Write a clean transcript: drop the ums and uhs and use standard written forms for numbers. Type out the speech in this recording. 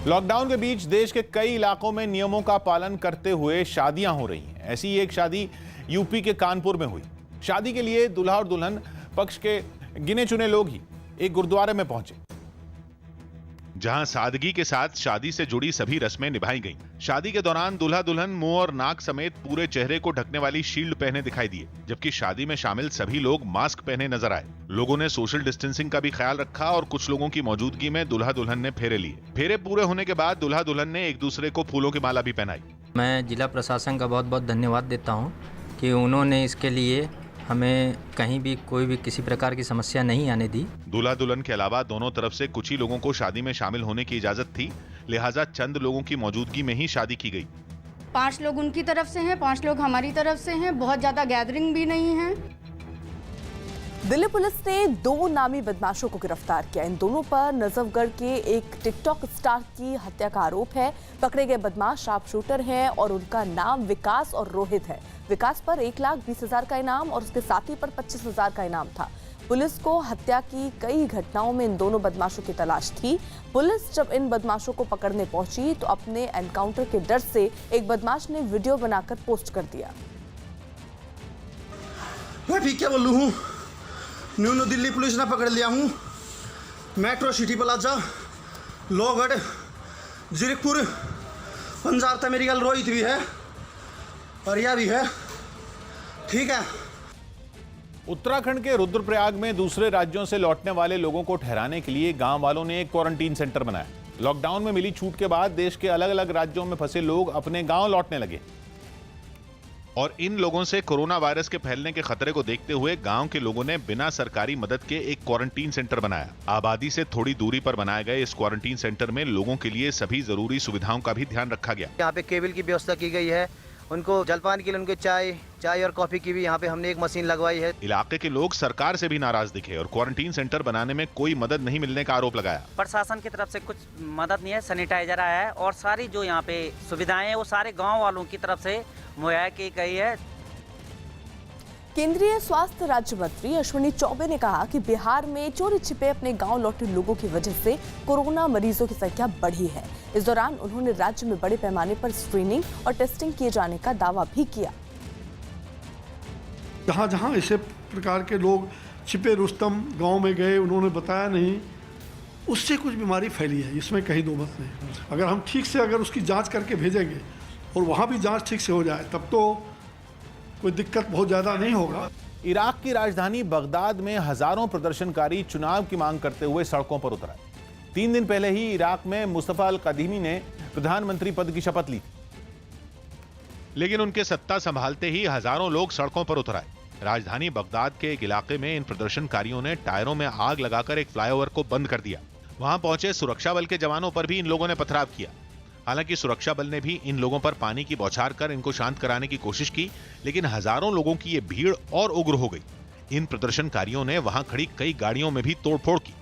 Lockdown के बीच देश के कई इलाकों में नियमों का पालन करते हुए शादियां हो रही हैं। ऐसी ही एक शादी यूपी के कानपुर में हुई। शादी के लिए दूल्हा और दुल्हन पक्ष के गिने चुने लोग ही एक गुरुद्वारे में पहुंचे, जहां सादगी के साथ शादी से जुड़ी सभी रस्में निभाई गईं। शादी के दौरान दूल्हा दुल्हन मुंह और नाक समेत पूरे चेहरे को ढकने वाली शील्ड पहने दिखाई दिए, जबकि शादी में शामिल सभी लोग मास्क पहने नजर आए। लोगों ने सोशल डिस्टेंसिंग का भी ख्याल रखा और कुछ लोगों की मौजूदगी में दूल्हा दुल्हन ने फेरे लिए। फेरे पूरे होने के बाद दूल्हा दुल्हन ने एक दूसरे को फूलों की माला भी पहनाई। मैं जिला प्रशासन का बहुत बहुत धन्यवाद देता हूँ कि उन्होंने इसके लिए हमें कहीं भी कोई भी किसी प्रकार की समस्या नहीं आने दी। दूल्हा दुल्हन के अलावा दोनों तरफ से कुछ ही लोगों को शादी में शामिल होने की इजाजत थी, लिहाजा चंद लोगों की मौजूदगी में ही शादी की गई। 5 लोग उनकी तरफ से हैं, 5 लोग हमारी तरफ से हैं। बहुत ज्यादा गैदरिंग भी नहीं है। दिल्ली पुलिस ने 2 नामी बदमाशों को गिरफ्तार किया। इन दोनों पर नजफगढ़ के एक टिकटॉक स्टार की हत्या का आरोप है। पकड़े गए बदमाश शार्प शूटर हैं और उनका नाम विकास और रोहित है। विकास पर 1,20,000 का इनाम और उसके साथी पर 25,000 का इनाम था। पुलिस को हत्या की कई घटनाओं में इन दोनों बदमाशों की तलाश थी। पुलिस जब इन बदमाशों को पकड़ने पहुंची तो अपने एनकाउंटर के डर से एक बदमाश ने वीडियो बनाकर पोस्ट कर दिया। मैं भी क्या बोलूं हूँ, न्यू दिल्ली पुलिस ने पकड़ लिया हूँ। Metro city plaza, Lohgarh, Zirakpur, Punjab तक मेरी गल रोहित भी है और यह भी है। ठीक है। उत्तराखंड के रुद्रप्रयाग में दूसरे राज्यों से लौटने वाले लोगों को ठहराने के लिए गांव वालों ने एक क्वारंटीन सेंटर बनाया। लॉकडाउन में मिली छूट के बाद देश के अलग अलग राज्यों में फंसे लोग अपने गांव लौटने लगे और इन लोगों से कोरोना वायरस के फैलने के खतरे को देखते हुए गांव के लोगों ने बिना सरकारी मदद के एक क्वारंटीन सेंटर बनाया। आबादी से थोड़ी दूरी पर बनाए गए इस क्वारंटीन सेंटर में लोगों के लिए सभी जरूरी सुविधाओं का भी ध्यान रखा गया। यहाँ पे केबल की व्यवस्था की गई है। उनको जलपान के लिए उनको चाय और कॉफी की भी यहाँ पे हमने एक मशीन लगवाई है। इलाके के लोग सरकार से भी नाराज दिखे और क्वारंटीन सेंटर बनाने में कोई मदद नहीं मिलने का आरोप लगाया। प्रशासन की तरफ से कुछ मदद नहीं है। सैनिटाइजर आया है और सारी जो यहाँ पे सुविधाएं हैं वो सारे गाँव वालों की तरफ से मुहैया की गई है। केंद्रीय स्वास्थ्य राज्य मंत्री अश्विनी चौबे ने कहा कि बिहार में चोरी छिपे अपने गांव लौटे लोगों की वजह से कोरोना मरीजों की संख्या बढ़ी है। इस दौरान उन्होंने राज्य में बड़े पैमाने पर स्क्रीनिंग और टेस्टिंग किए जाने का दावा भी किया। जहां जहां ऐसे प्रकार के लोग छिपे रुस्तम गांव में गए, उन्होंने बताया नहीं, उससे कुछ बीमारी फैली है, इसमें कहीं दो मत नहीं। अगर हम ठीक से अगर उसकी जाँच करके भेजेंगे और वहाँ भी जाँच ठीक से हो जाए तब तो कोई दिक्कत बहुत ज्यादा नहीं होगा। इराक की राजधानी बगदाद में हजारों प्रदर्शनकारी चुनाव की मांग करते हुए सड़कों पर उतर आए। 3 दिन पहले ही इराक में मुस्तफा अल कदीमी ने प्रधानमंत्री पद की शपथ ली, लेकिन उनके सत्ता संभालते ही हजारों लोग सड़कों पर उतर आए। राजधानी बगदाद के एक इलाके में इन प्रदर्शनकारियों ने टायरों में आग लगाकर एक फ्लाईओवर को बंद कर दिया। वहां पहुंचे सुरक्षा बल के जवानों पर भी इन लोगों ने पथराव किया। हालांकि सुरक्षा बल ने भी इन लोगों पर पानी की बौछार कर इनको शांत कराने की कोशिश की, लेकिन हजारों लोगों की ये भीड़ और उग्र हो गई। इन प्रदर्शनकारियों ने वहां खड़ी कई गाड़ियों में भी तोड़फोड़ की।